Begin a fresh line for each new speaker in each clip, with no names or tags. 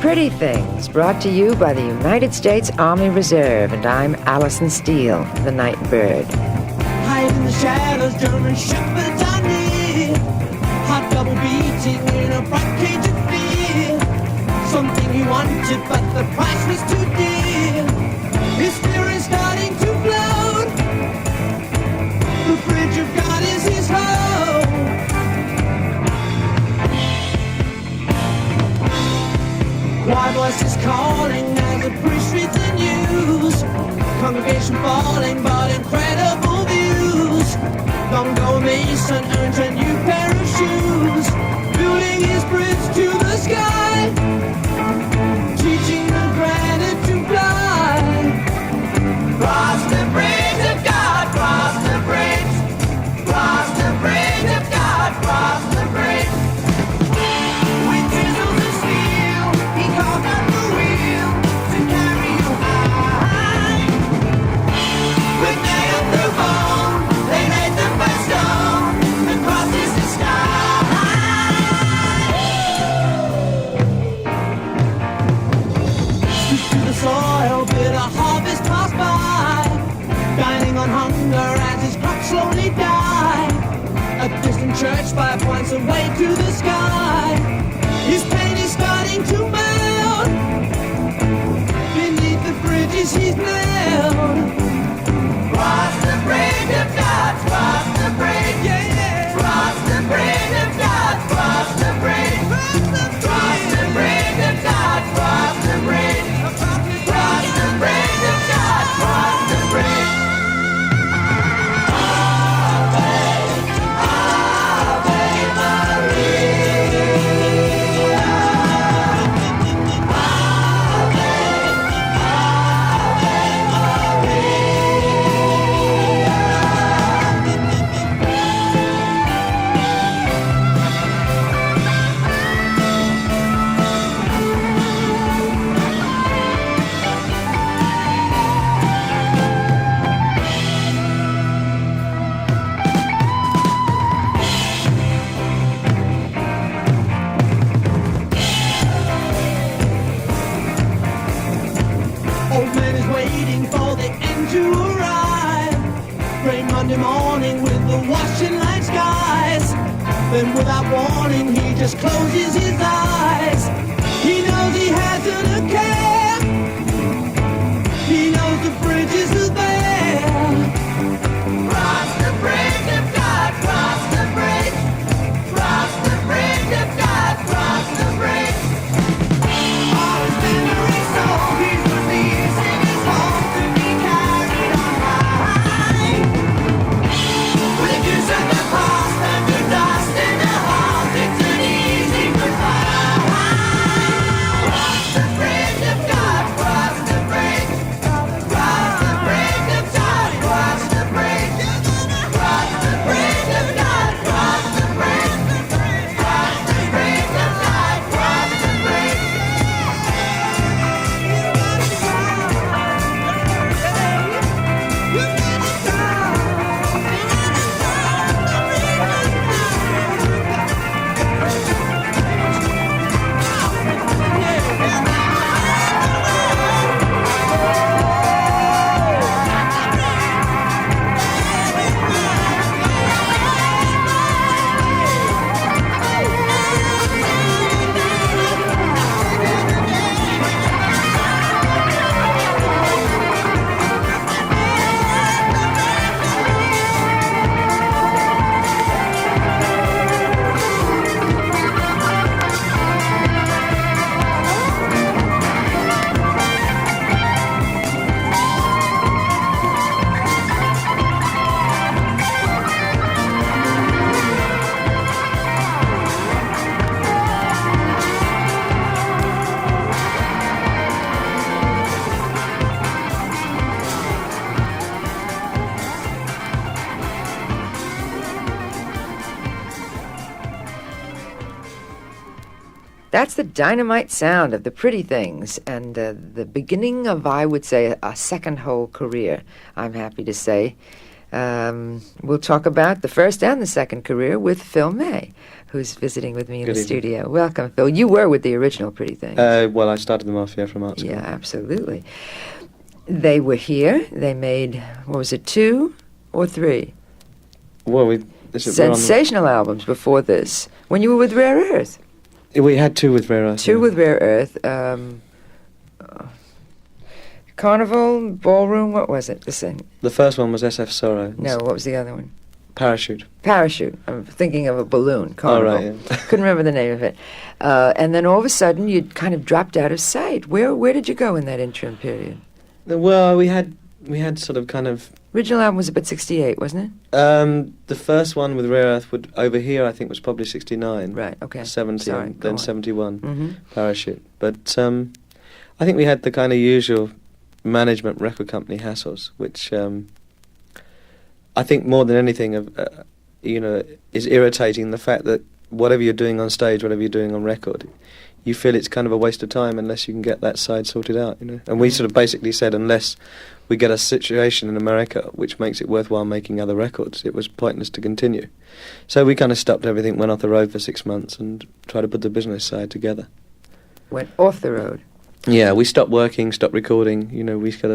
Pretty Things, brought to you by the United States Army Reserve, and I'm Alison Steele, the Nightbird.
Hide in the shadows, German shepherds are near. Heart double beating in a bright cage of fear. Something he wanted, but the price was too dear. His spirit starting to float. The bridge of God is his hope. Choir voices calling as the priest reads the news. Congregation falling, but incredible views. Long ago a mason earns a new pair of shoes, building his bridge to the sky, teaching the granite to fly. Cross the bridge of God, cross the bridge. Cross the bridge of God, cross the bridge. With chisels and steel, he carved out the wheel to carry you high. With nail through bone, they made the first stone. The cross is the sky. Stoop to the soil, bitter harvest pass by, dining on hunger as his crops slowly die. A distant church spire points away to the sky. His pain is starting to melt. Beneath the bridges he's nailed. Cross the bridge of God, cross the bridge, yeah, yeah. Cross the bridge of God, cross the bridge. Cross the bridge of God, cross the bridge. Cross the bridge of God, cross the bridge. Old man is waiting for the end to arrive. Gray Monday morning with the washing light skies. Then without warning he just closes his eyes. He knows he hasn't a care. He knows the bridges are there. Cross the bridge of God, cross the bridge. Cross the bridge of God, cross the bridge. All his memory soul, he's releasing his home to be carried on high. With a kiss at the cross and the dust in the heart, it's an easy goodbye. Cross the bridge of God, cross the bridge. Cross the bridge of God, cross the bridge. Cross the bridge of God, cross the bridge. Cross the bridge of God, cross the bridge.
That's the dynamite sound of the Pretty Things, and the beginning of, I would say, a second whole career, I'm happy to say. We'll talk about the first and the second career with Phil May, who's visiting with me in
Good
the
evening.
studio. Welcome, Phil. You were with the original Pretty Things.
Well, I started them off, from art school.
Yeah, absolutely. They were here. They made, what was it, 2 or 3?
Well, we're on
Sensational albums before this. When you were with Rare Earth.
we had 2 with Rare Earth.
2 with Rare Earth. Carnival, Ballroom, what was it?
The first one was SF Sorrow.
No, what was the other one?
Parachute.
Parachute. I'm thinking of a balloon. Carnival.
Oh, right, yeah.
Couldn't remember the name of it. And then all of a sudden, you'd kind of dropped out of sight. Where did you go in that interim period?
Well, we had sort of kind of...
Original album was about 68, wasn't it?
The first one with Rare Earth over here, I think, was probably 69.
Right, okay.
70,
Sorry,
and
go
then
on.
71.
Mm-hmm.
Parachute. But I think we had the kind of usual management record company hassles, which I think more than anything, is irritating, the fact that whatever you're doing on stage, whatever you're doing on record, you feel it's kind of a waste of time unless you can get that side sorted out, And we sort of basically said, unless we get a situation in America which makes it worthwhile making other records, it was pointless to continue. So we kind of stopped everything, went off the road for 6 months and tried to put the business side together.
Went off the road.
Yeah, we stopped working, stopped recording. We sort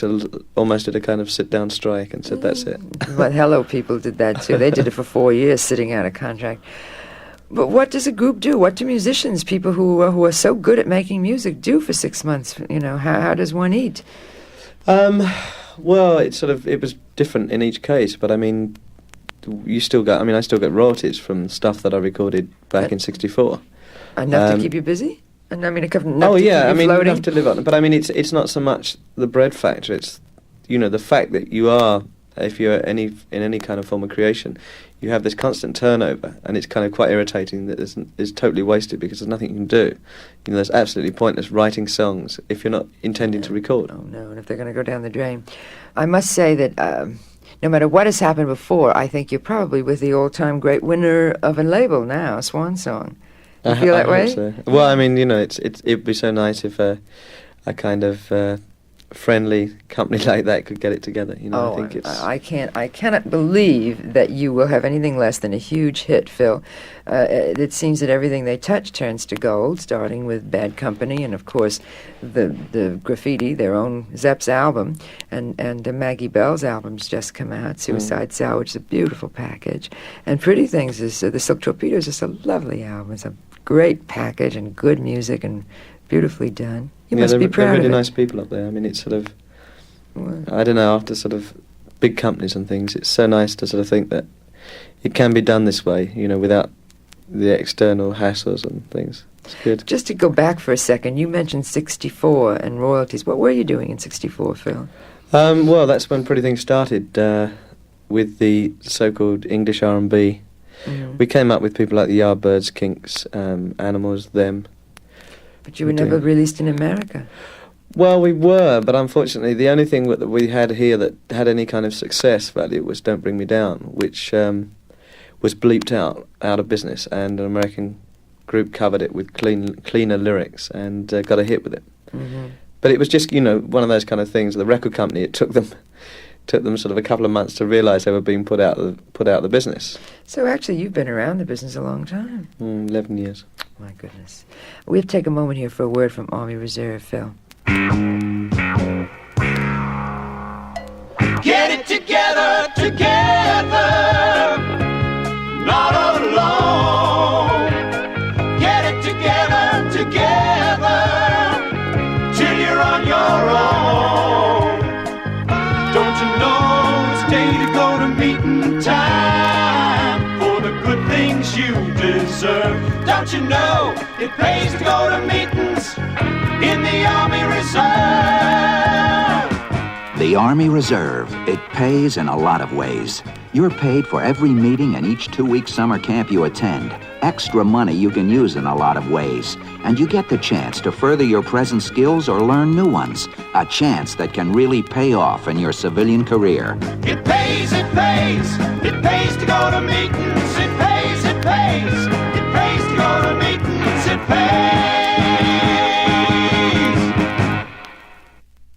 of almost did a kind of sit-down strike and said, that's it.
Well, Hello People did that too. They did it for 4 years, sitting out of contract. But what does a group do? What do musicians, people who are so good at making music, do for 6 months? How does one eat?
Well, it was different in each case, but I mean, I still get royalties from stuff that I recorded back in '64.
Enough to keep you busy? And I mean, enough to
enough
floating?
to live on. But I mean, it's not so much the bread factor. It's the fact that you are, if you're in any kind of form of creation, you have this constant turnover, and it's kind of quite irritating that it's totally wasted because there's nothing you can do. There's absolutely pointless writing songs if you're not intending to record.
Oh no, and if they're going to go down the drain. I must say that no matter what has happened before, I think you're probably with the all-time great winner of a label now, Swan Song. You feel that way?
Hope so. Well, I mean, it'd be so nice if a kind of friendly company like that could get it together. I think it's...
I cannot believe that you will have anything less than a huge hit, Phil. It seems that everything they touch turns to gold, starting with Bad Company and, of course, the Graffiti, their own Zepp's album, and Maggie Bell's album's just come out, Suicide Salvage, a beautiful package. And Pretty Things is, the Silk Torpedoes is a lovely album. It's a great package and good music and beautifully done. You must be proud
they're really
of it.
nice people up there. I mean, it's sort of, I don't know, after sort of big companies and things, it's so nice to sort of think that it can be done this way, without the external hassles and things. It's good.
Just to go back for a second, you mentioned 64 and royalties. What were you doing in 64, Phil?
Well, that's when Pretty Things started, with the so-called English R&B.
Mm.
We came up with people like the Yardbirds, Kinks, Animals, Them.
But you were never released in America.
Well, we were, but unfortunately the only thing that we had here that had any kind of success value was Don't Bring Me Down, which was bleeped out of business, and an American group covered it with cleaner lyrics and got a hit with it.
Mm-hmm.
But it was just, one of those kind of things. The record company, it took them sort of a couple of months to realise they were being put out of the business.
So actually you've been around the business a long time.
11 years.
My goodness. We have to take a moment here for a word from Army Reserve, Phil.
Get it together, not alone. Get it together, till you're on your own. Don't you know it's day to go to meeting time for the good things you deserve? Don't you know it pays to go to meetings in the Army Reserve?
The Army Reserve. It pays in a lot of ways. You're paid for every meeting and each 2-week summer camp you attend. Extra money you can use in a lot of ways. And you get the chance to further your present skills or learn new ones. A chance that can really pay off in your civilian career.
It pays to go to meetings. It pays to go to meetings. It pays.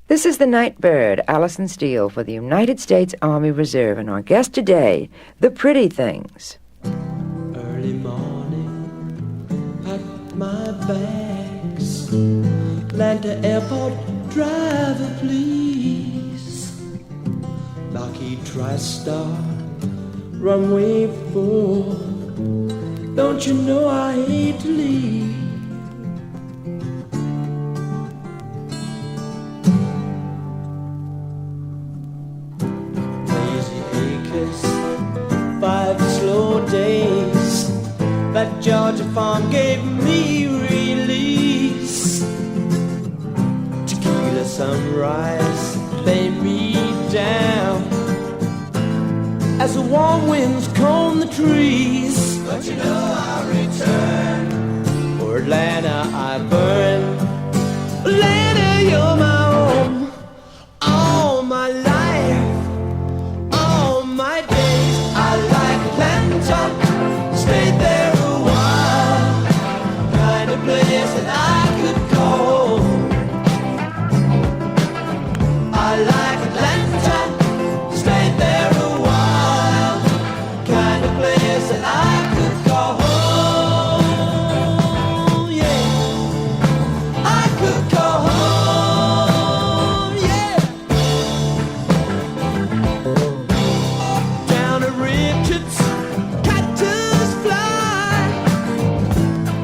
This is the Nightbird, Alison Steele, for the United States Army Reserve, and our guest today, the Pretty Things.
Early morning Atlanta airport, driver please. Lockheed TriStar, runway 4. Don't you know I hate to leave? Lazy acres, 5 slow days. That Georgia farm gave me release. Tequila sunrise, lay me down as the warm winds comb the trees. But you know I'll return. For Atlanta I burn. Atlanta, you're my home. All my life, all my days. I like Atlanta, stayed there a while. Kind of place that I could call home. I like Atlanta, stayed there a while. Kind of place that I could call home, yeah. I could call home, yeah. Down at Richards, cactus fly.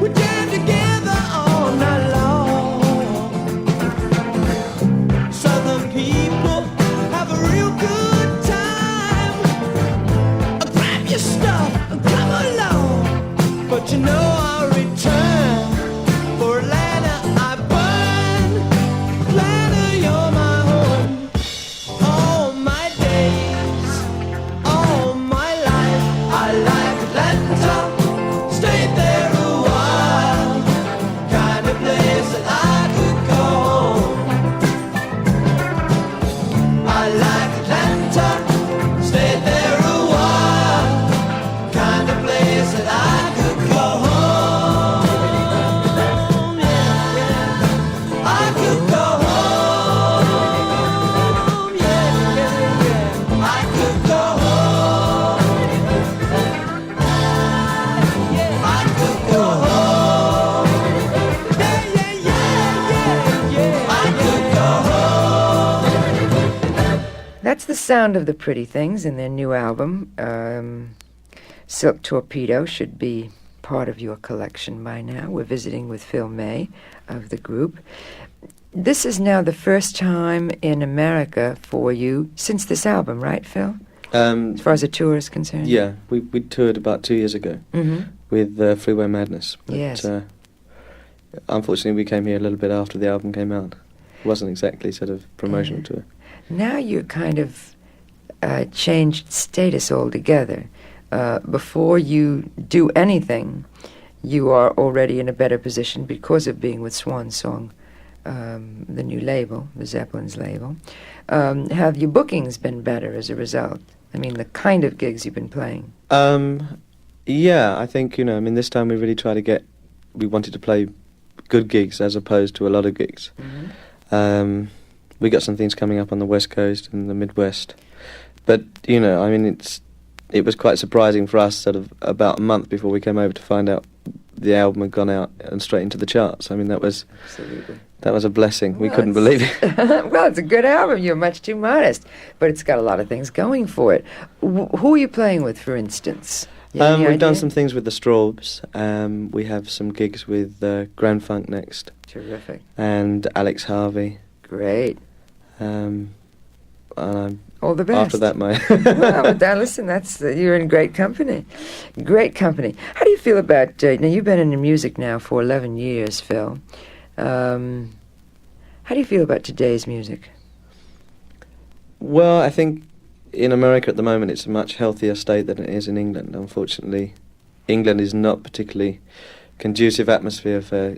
We jam together all night long. Southern people have a real good time. Grab your stuff and come along. But you know I'll return. For Atlanta I burn. Atlanta, you're my home. All my days, all my life. I like Atlanta, stayed there a while. Kind of place that I could go home. I like Atlanta, stayed there a while. Kind of place that I could go home. Yeah, yeah. I could go home. Yeah, yeah, yeah. I could go home. Yeah, I could go home. Yeah, yeah, yeah, yeah, yeah. I could go home.
That's the sound of the Pretty Things in their new album. Silk Torpedo should be part of your collection by now. We're visiting with Phil May of the group. This is now the first time in America for you since this album, right, Phil? As far as the tour is concerned?
Yeah, we toured about 2 years ago with Freeway Madness. But,
Yes.
unfortunately, we came here a little bit after the album came out. It wasn't exactly sort of promotional tour.
Now you're kind of changed status altogether. Before you do anything, you are already in a better position because of being with Swan Song, the new label, the Zeppelin's label. Have your bookings been better as a result? I mean, the kind of gigs you've been playing.
Yeah, I think, this time we really we wanted to play good gigs as opposed to a lot of gigs. We got some things coming up on the West Coast and the Midwest. But, it was quite surprising for us sort of about a month before we came over to find out the album had gone out and straight into the charts. I mean, that was a blessing. We couldn't believe it.
Well, it's a good album. You're much too modest. But it's got a lot of things going for it. Who are you playing with, for instance?
We've done some things with the Straubs. We have some gigs with Grand Funk next.
Terrific.
And Alex Harvey.
Great.
And
all the best.
After that,
well, but listen, you're in great company. Great company. How do you feel about, now you've been in the music now for 11 years, Phil. How do you feel about today's music?
Well, I think in America at the moment it's a much healthier state than it is in England. Unfortunately, England is not particularly conducive atmosphere for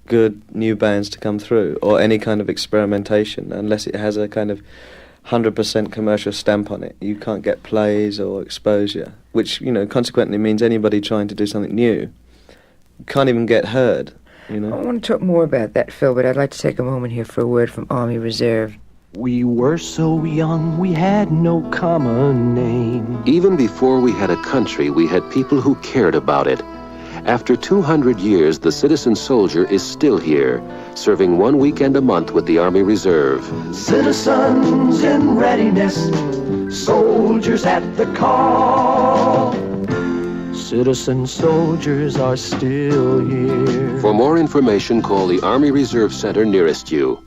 good new bands to come through, or any kind of experimentation, unless it has a kind of 100% commercial stamp on it. You can't get plays or exposure, which, consequently means anybody trying to do something new can't even get heard, I
want to talk more about that, Phil, but I'd like to take a moment here for a word from Army Reserve.
We were so young, we had no common name.
Even before we had a country, we had people who cared about it. After 200 years, the citizen soldier is still here, serving 1 weekend a month with the Army Reserve.
Citizens in readiness, soldiers at the call. Citizen soldiers are still here.
For more information, call the Army Reserve Center nearest you.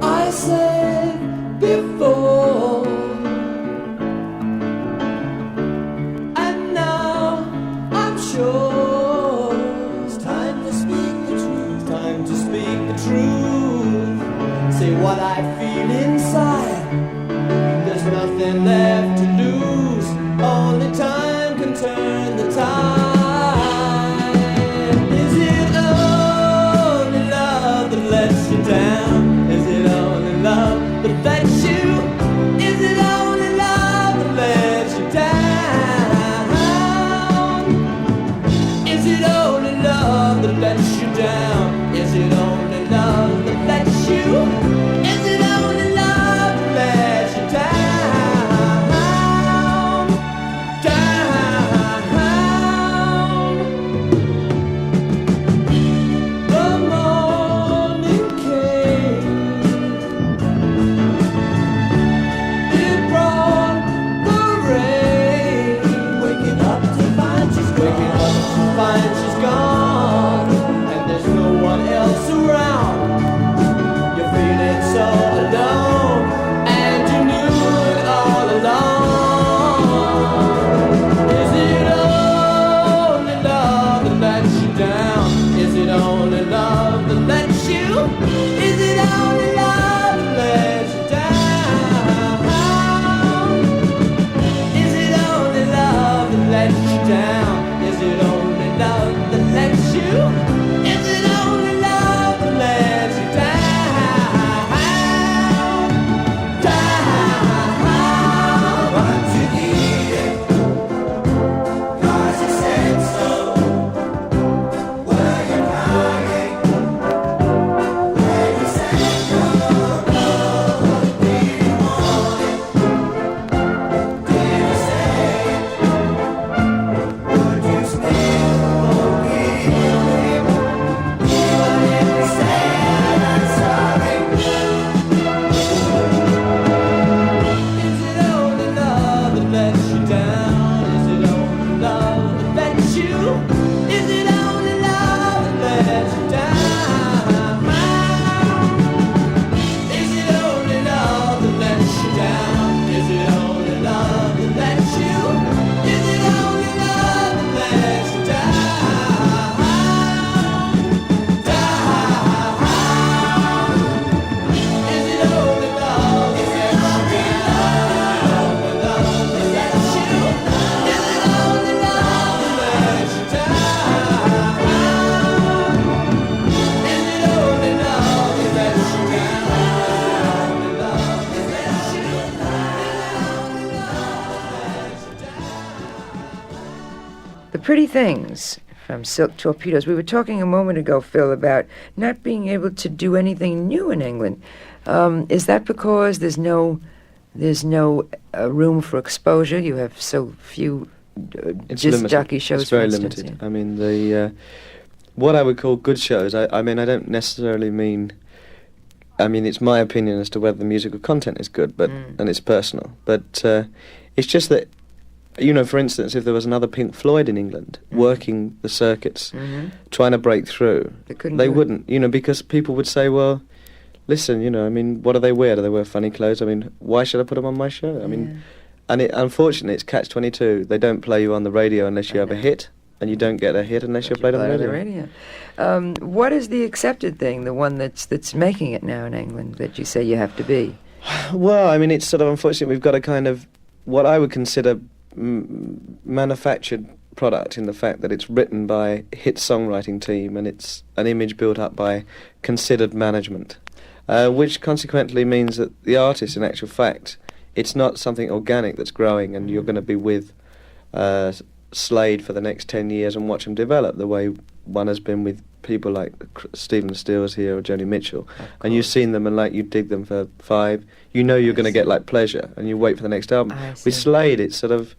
I said before, and now I'm sure it's time to speak the truth, time to speak the truth. Say what I feel inside, there's nothing left to lose, only time can turn the tide. Is it only love that lets you down? Is it only love that lets you? Is it only love that lets you down? Is it only love that lets you down? Is it only love that lets you? Is it only love that lets you down? Down. The morning came. It brought the rain. Waking up to find she's gone. Waking up to find she's gone. And there's no one else around. You're feeling so alone. And you knew it all along. Is it only love that lets you down? Is it only love that lets you? Is it only love that lets you down? Is it only love that lets you down? Is it only love that lets you? Is it only love that lets you down? Down. But you need it, 'cause you said so. Were you crying when you said your love didn't want it? Did you say it? Would you still forgive him? Even if he said I'm sorry. Is it only love that lets you down? Is it only love that lets you? Is it only love that lets you down? Is it only love that lets you down? Is it only love that lets you? Is it only love that lets you down? Down. Is it only love that lets you down? Is it only love that lets you? Is it only love that lets you down? Is it only love that lets you down? Only love that lets you? Is it only love that lets you down?
The Pretty Things from Silk Torpedoes. We were talking a moment ago, Phil, about not being able to do anything new in England. Is that because there's no room for exposure? You have so few
It's
disc
limited.
jockey shows.
It's very
for instance,
limited.
yeah.
I mean, the what I would call good shows. I mean, I don't necessarily mean. I mean, it's my opinion as to whether the musical content is good, but and it's personal. But it's just that, you know, for instance, if there was another Pink Floyd in England working the circuits, trying to break through,
They couldn't
they
do it.
wouldn't, you know, because people would say, well, listen, you know, I mean, what do they wear? Do they wear funny clothes? I mean, why should I put them on my show? I mean, and unfortunately, it's catch-22. They don't play you on the radio unless you have a hit, and you don't get a hit unless you're played on the radio.
What is the accepted thing, the one that's making it now in England, that you say you have to be?
Well, I mean, it's sort of unfortunate. We've got a kind of what I would consider manufactured product in the fact that it's written by a hit songwriting team and it's an image built up by considered management. which consequently means that the artist, in actual fact, it's not something organic that's growing, and you're going to be with Slade for the next 10 years and watch him develop the way one has been with people like Stephen Steele's here or Joni Mitchell, and you've seen them and like you dig them for 5, you know you're going to get like pleasure, and you wait for the next album. With Slade, it's sort of,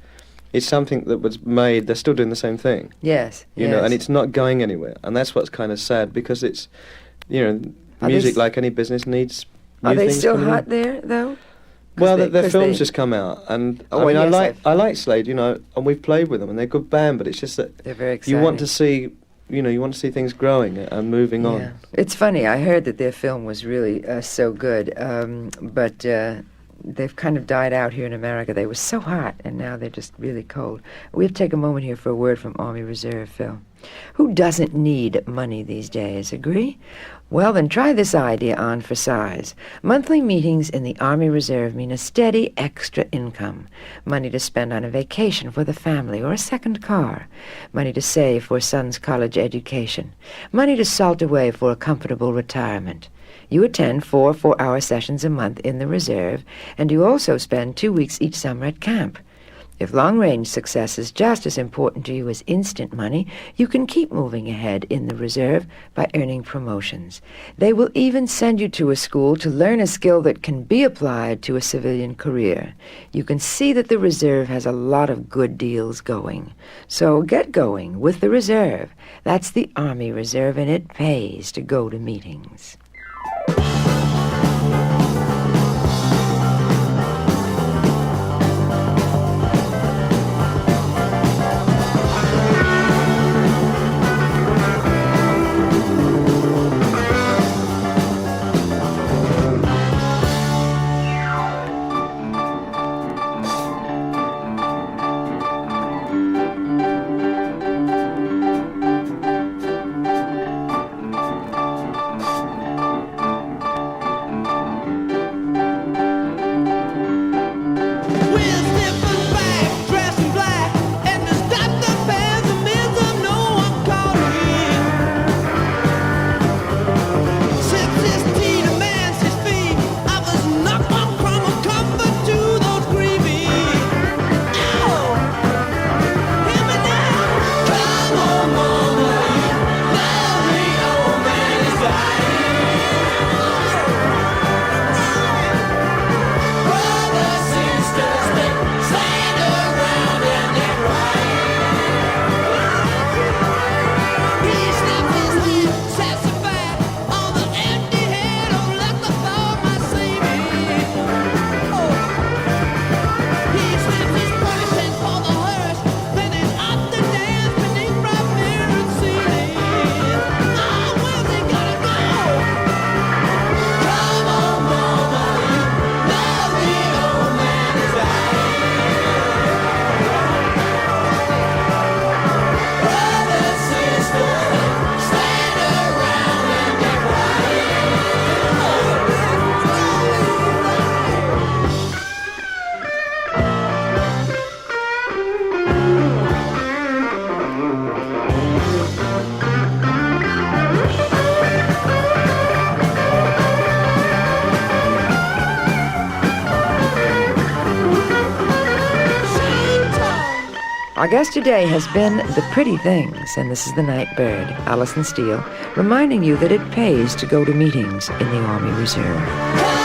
it's something that was made, they're still doing the same thing.
Yes,
you know, and it's not going anywhere, and that's what's kind of sad, because it's, you know, music, like any business, needs new
Are they
things
still
coming in.
hot there, though?
Well, their films just come out, and I mean, I like Slade, you know, and we've played with them, and they're a good band, but it's just that
they're very exciting.
you want to see, you know, you want to see things growing and moving on.
It's funny. I heard that their film was really so good, but they've kind of died out here in America. They were so hot, and now they're just really cold. We have to take a moment here for a word from Army Reserve, Phil. Who doesn't need money these days, agree? Well, then try this idea on for size. Monthly meetings in the Army Reserve mean a steady extra income. Money to spend on a vacation for the family or a second car. Money to save for son's college education. Money to salt away for a comfortable retirement. You attend 4 4-hour sessions a month in the reserve, and you also spend 2 weeks each summer at camp. If long-range success is just as important to you as instant money, you can keep moving ahead in the reserve by earning promotions. They will even send you to a school to learn a skill that can be applied to a civilian career. You can see that the reserve has a lot of good deals going. So get going with the reserve. That's the Army Reserve, and it pays to go to meetings. Our guest today has been The Pretty Things, and this is the Nightbird, Alison Steele, reminding you that it pays to go to meetings in the Army Reserve.